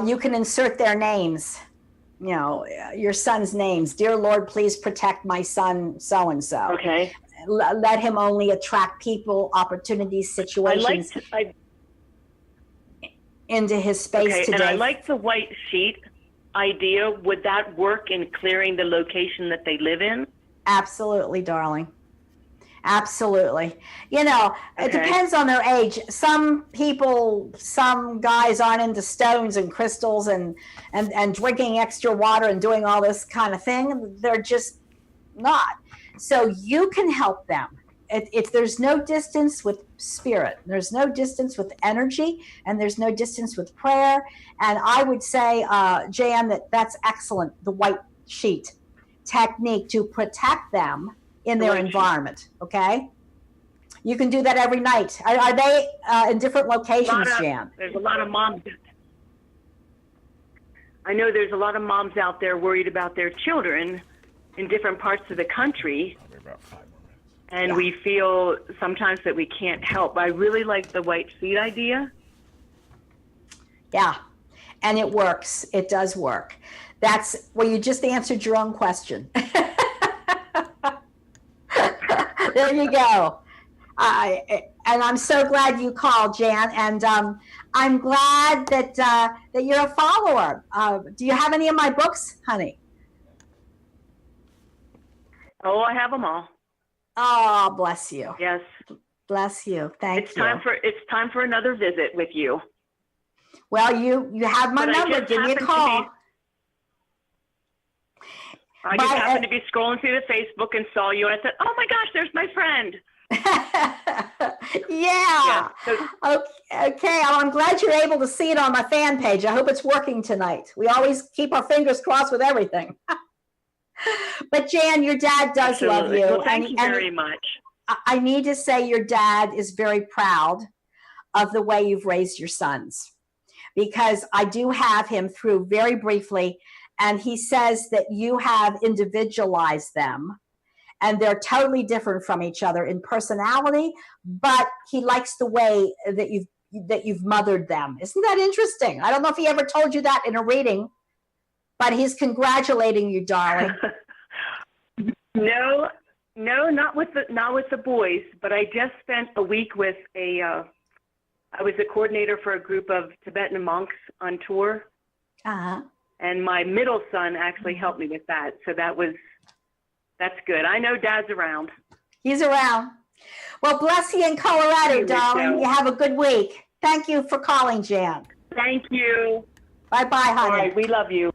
Speaker 6: You can insert their names, you know, your son's names. Dear Lord, please protect my son so-and-so.
Speaker 8: Okay.
Speaker 6: Let him only attract people, opportunities, situations into his space today.
Speaker 8: And I like the white sheet idea. Would that work in clearing the location that they live in?
Speaker 6: Absolutely, darling. Absolutely. You know, it depends on their age. Some people, some guys aren't into stones and crystals and drinking extra water and doing all this kind of thing. They're just not. So you can help them. If there's no distance with spirit, there's no distance with energy, and there's no distance with prayer. And I would say, Jan, that's excellent. The white sheet technique to protect them in their environment. Okay. You can do that every night. Are they in different locations, Jan?
Speaker 8: There's a lot of moms. I know there's a lot of moms out there worried about their children in different parts of the country. And we feel sometimes that we can't help. I really like the white seed idea.
Speaker 6: Yeah, and it works. It does work. Well, you just answered your own question. There you go. And I'm so glad you called, Jan. And I'm glad that you're a follower. Do you have any of my books, honey?
Speaker 8: Oh, I have them all.
Speaker 6: Oh, bless you.
Speaker 8: Yes.
Speaker 6: Bless you. Thank you.
Speaker 8: It's time for another visit with you.
Speaker 6: Well, you have my number. Give me a call.
Speaker 8: I just happened to be scrolling through the Facebook and saw you, and I said, "Oh my gosh, there's my friend."
Speaker 6: Yeah. Okay. Well, I'm glad you're able to see it on my fan page. I hope it's working tonight. We always keep our fingers crossed with everything. But Jan, your dad does love you.
Speaker 8: Well, thank you very much.
Speaker 6: I need to say your dad is very proud of the way you've raised your sons, because I do have him through very briefly, and he says that you have individualized them and they're totally different from each other in personality, but he likes the way that you've mothered them. Isn't that interesting? I don't know if he ever told you that in a reading, but he's congratulating you, darling.
Speaker 8: No, not with the boys. But I just spent a week with I was a coordinator for a group of Tibetan monks on tour, and my middle son actually helped me with that. So that's good. I know Dad's around.
Speaker 6: He's around. Well, bless you in Colorado, darling. You have a good week. Thank you for calling, Jan.
Speaker 8: Thank you.
Speaker 6: Bye-bye, honey.
Speaker 8: All right, we love you.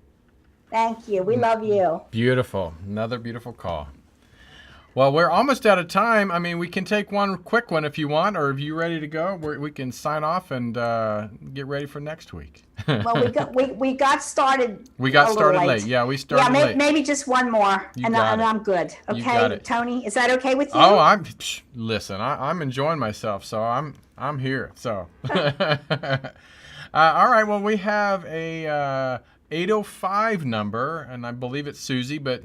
Speaker 6: Thank you. We love you.
Speaker 5: Beautiful. Another beautiful call. Well, we're almost out of time. I mean, we can take one quick one if you want, or if you're ready to go, we can sign off and get ready for next week.
Speaker 6: Well, we got started.
Speaker 5: We got started late. Yeah, we started late.
Speaker 6: Maybe just one more, and I'm good. Okay, Tony, is that okay with you?
Speaker 5: Oh, listen. I'm enjoying myself, so I'm here. So, all right. Well, we have a 805 number, and I believe it's Susie, but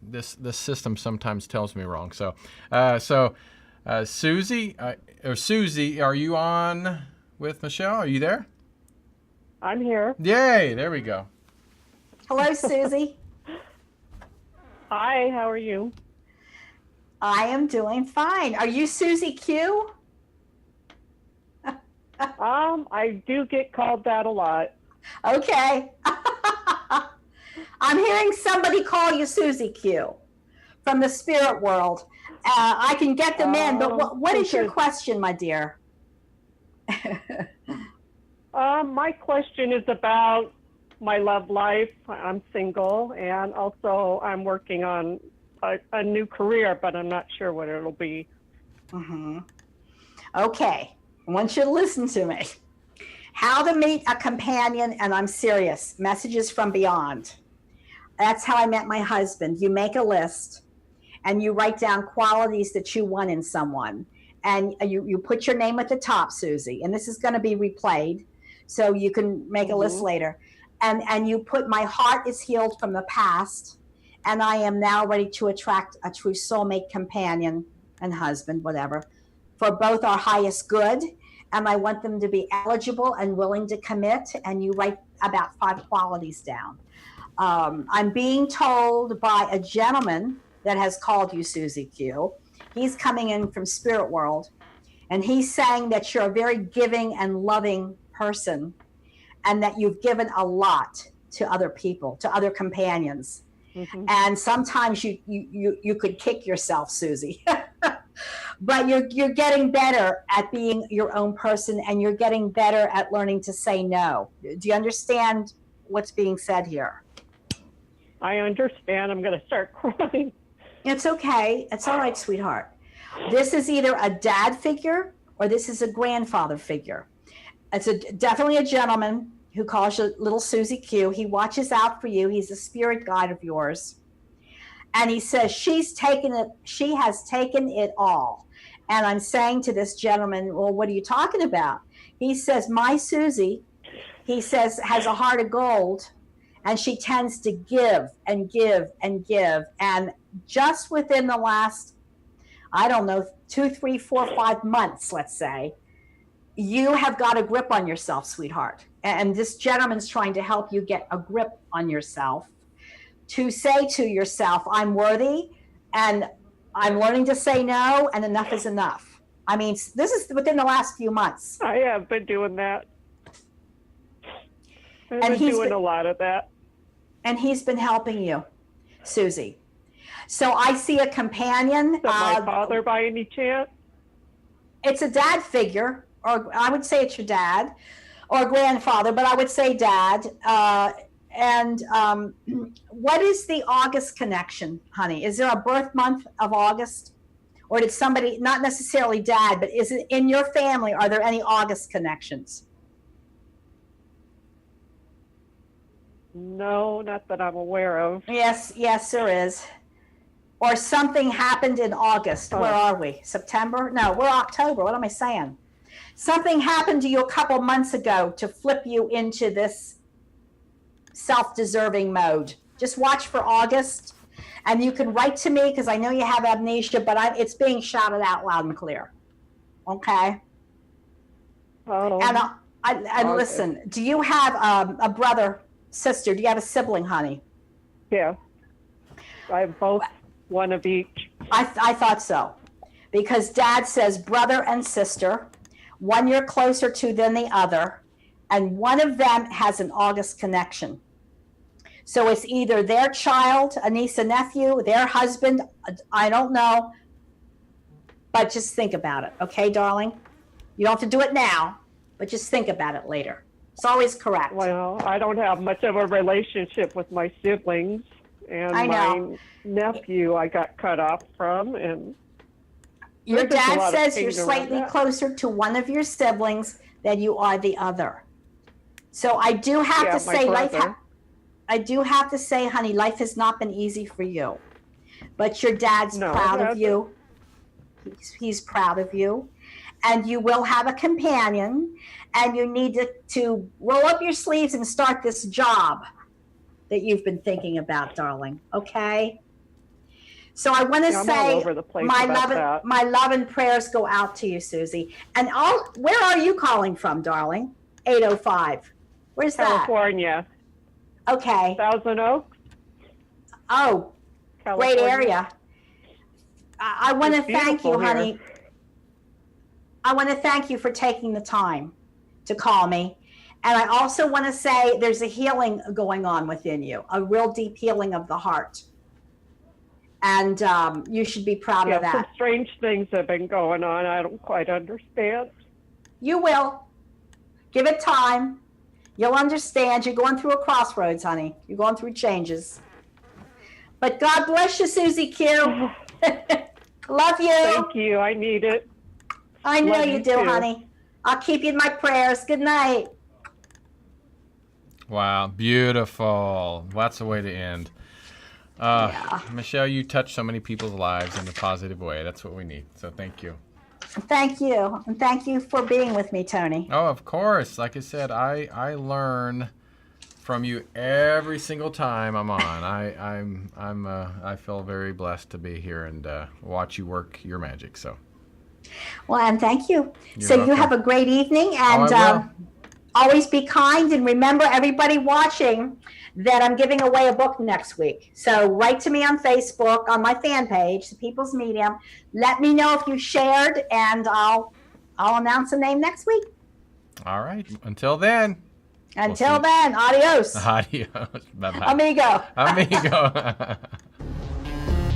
Speaker 5: this system sometimes tells me wrong. So, Susie, are you on with Michelle? Are you there?
Speaker 9: I'm here.
Speaker 5: Yay! There we go.
Speaker 6: Hello, Susie.
Speaker 9: Hi. How are you?
Speaker 6: I am doing fine. Are you Susie Q?
Speaker 9: I do get called that a lot.
Speaker 6: Okay. I'm hearing somebody call you Susie Q from the spirit world. I can get them in, but what is your question, my dear?
Speaker 9: My question is about my love life. I'm single, and also I'm working on a new career, but I'm not sure what it'll be.
Speaker 6: Mm-hmm. Okay. I want you to listen to me. How to meet a companion, and I'm serious. Messages from beyond. That's how I met my husband. You make a list, and you write down qualities that you want in someone. And you put your name at the top, Susie. And this is going to be replayed, so you can make a list later. And you put, my heart is healed from the past, and I am now ready to attract a true soulmate companion and husband, whatever, for both our highest good. And I want them to be eligible and willing to commit. And you write about 5 qualities down. I'm being told by a gentleman that has called you Susie Q. He's coming in from Spirit World, and he's saying that you're a very giving and loving person, and that you've given a lot to other people, to other companions. Mm-hmm. And sometimes you could kick yourself, Susie. But you're getting better at being your own person, and you're getting better at learning to say no. Do you understand what's being said here?
Speaker 9: I understand. I'm going to start crying.
Speaker 6: It's okay. It's all right, sweetheart. This is either a dad figure or this is a grandfather figure. It's definitely a gentleman who calls you little Susie Q. He watches out for you. He's a spirit guide of yours. And he says, she has taken it all. And I'm saying to this gentleman, well, what are you talking about? He says, my Susie, he says, has a heart of gold, and she tends to give and give and give. And just within the last, I don't know, 2, 3, 4, 5 months, let's say, you have got a grip on yourself, sweetheart. And this gentleman's trying to help you get a grip on yourself, to say to yourself, I'm worthy, and I'm learning to say no, and enough is enough. I mean, this is within the last few months.
Speaker 9: I have been doing that. I've been doing a lot of that. And
Speaker 6: he's been helping you, Susie. So I see a companion.
Speaker 9: Is that my father by any chance?
Speaker 6: It's a dad figure, or I would say it's your dad, or grandfather, but I would say dad. What is the August connection, honey? Is there a birth month of August? Or did somebody, not necessarily dad, but is it in your family, are there any August connections?
Speaker 9: No, not that I'm aware of.
Speaker 6: Yes, there is. Or something happened in August. Where are we? September? No, we're October. What am I saying? Something happened to you a couple months ago to flip you into this self-deserving mode. Just watch for August, and you can write to me because I know you have amnesia, but it's being shouted out loud and clear. Okay? And okay. Listen, do you have a brother, sister? Do you have a sibling, honey?
Speaker 9: Yeah. I have both, one of each.
Speaker 6: I thought so. Because Dad says brother and sister, one you're closer to than the other, and one of them has an August connection. So it's either their child, a niece, a nephew, their husband, I don't know. But just think about it, okay, darling? You don't have to do it now, but just think about it later. It's always correct.
Speaker 9: Well, I don't have much of a relationship with my siblings. And my nephew I got cut off from. And
Speaker 6: your dad says you're slightly closer to one of your siblings than you are the other. So I do have to say, honey, life has not been easy for you. But your dad's proud of you. He's proud of you. And you will have a companion. And you need to roll up your sleeves and start this job that you've been thinking about, darling. Okay? So I want to say my love and prayers go out to you, Susie. And where are you calling from, darling? 805. Where's
Speaker 9: California.
Speaker 6: That? Okay.
Speaker 9: Thousand Oaks.
Speaker 6: Oh, California. Great area. I want to thank you, honey. I want to thank you for taking the time to call me. And I also want to say there's a healing going on within you, a real deep healing of the heart. And you should be proud of that.
Speaker 9: Some strange things have been going on. I don't quite understand.
Speaker 6: You will. Give it time. You'll understand. You're going through a crossroads, honey. You're going through changes. But God bless you, Susie Q. Love you.
Speaker 9: Thank you. I need it.
Speaker 6: I know you do, honey. I'll keep you in my prayers. Good night.
Speaker 5: Wow, beautiful. That's the way to end. Michele, you touch so many people's lives in a positive way. That's what we need. So thank you.
Speaker 6: Thank you. And thank you for being with me, Tony.
Speaker 5: Oh, of course. Like I said, I learn from you every single time I'm on. I feel very blessed to be here and watch you work your magic. So.
Speaker 6: Well, and thank you. You have a great evening, and always be kind, and remember, everybody watching, that I'm giving away a book next week. So write to me on Facebook, on my fan page, The People's Medium. Let me know if you shared, and I'll announce the name next week.
Speaker 5: All right. Until then.
Speaker 6: Adios.
Speaker 5: Adios. Bye-bye.
Speaker 6: Amigo.
Speaker 5: Amigo.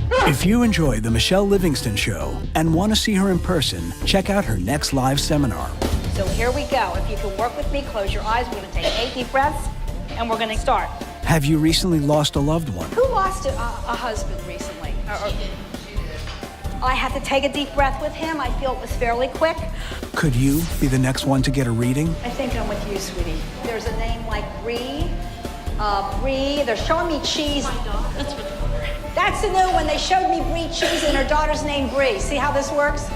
Speaker 1: If you enjoy The Michele Livingston Show and want to see her in person, check out her next live seminar.
Speaker 2: So here we go. If you can work with me, close your eyes. We're going to take 8 deep breaths, and we're going to start.
Speaker 1: Have you recently lost a loved one?
Speaker 2: Who lost a husband recently? I had to take a deep breath with him. I feel it was fairly quick.
Speaker 1: Could you be the next one to get a reading?
Speaker 2: I think I'm with you, sweetie. There's a name like Bree. Bree, they're showing me cheese. That's the new one. They showed me Bree cheese and her daughter's name Bree. See how this works?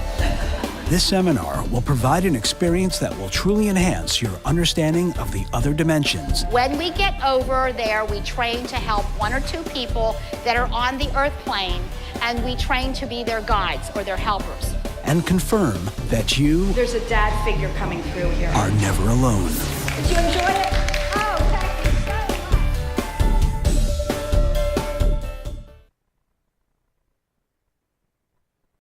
Speaker 1: This seminar will provide an experience that will truly enhance your understanding of the other dimensions.
Speaker 10: When we get over there, we train to help 1 or 2 people that are on the earth plane, and we train to be their guides or their helpers.
Speaker 1: And confirm that you
Speaker 2: There's a dad figure coming through here.
Speaker 1: are never alone.
Speaker 2: Did you enjoy it?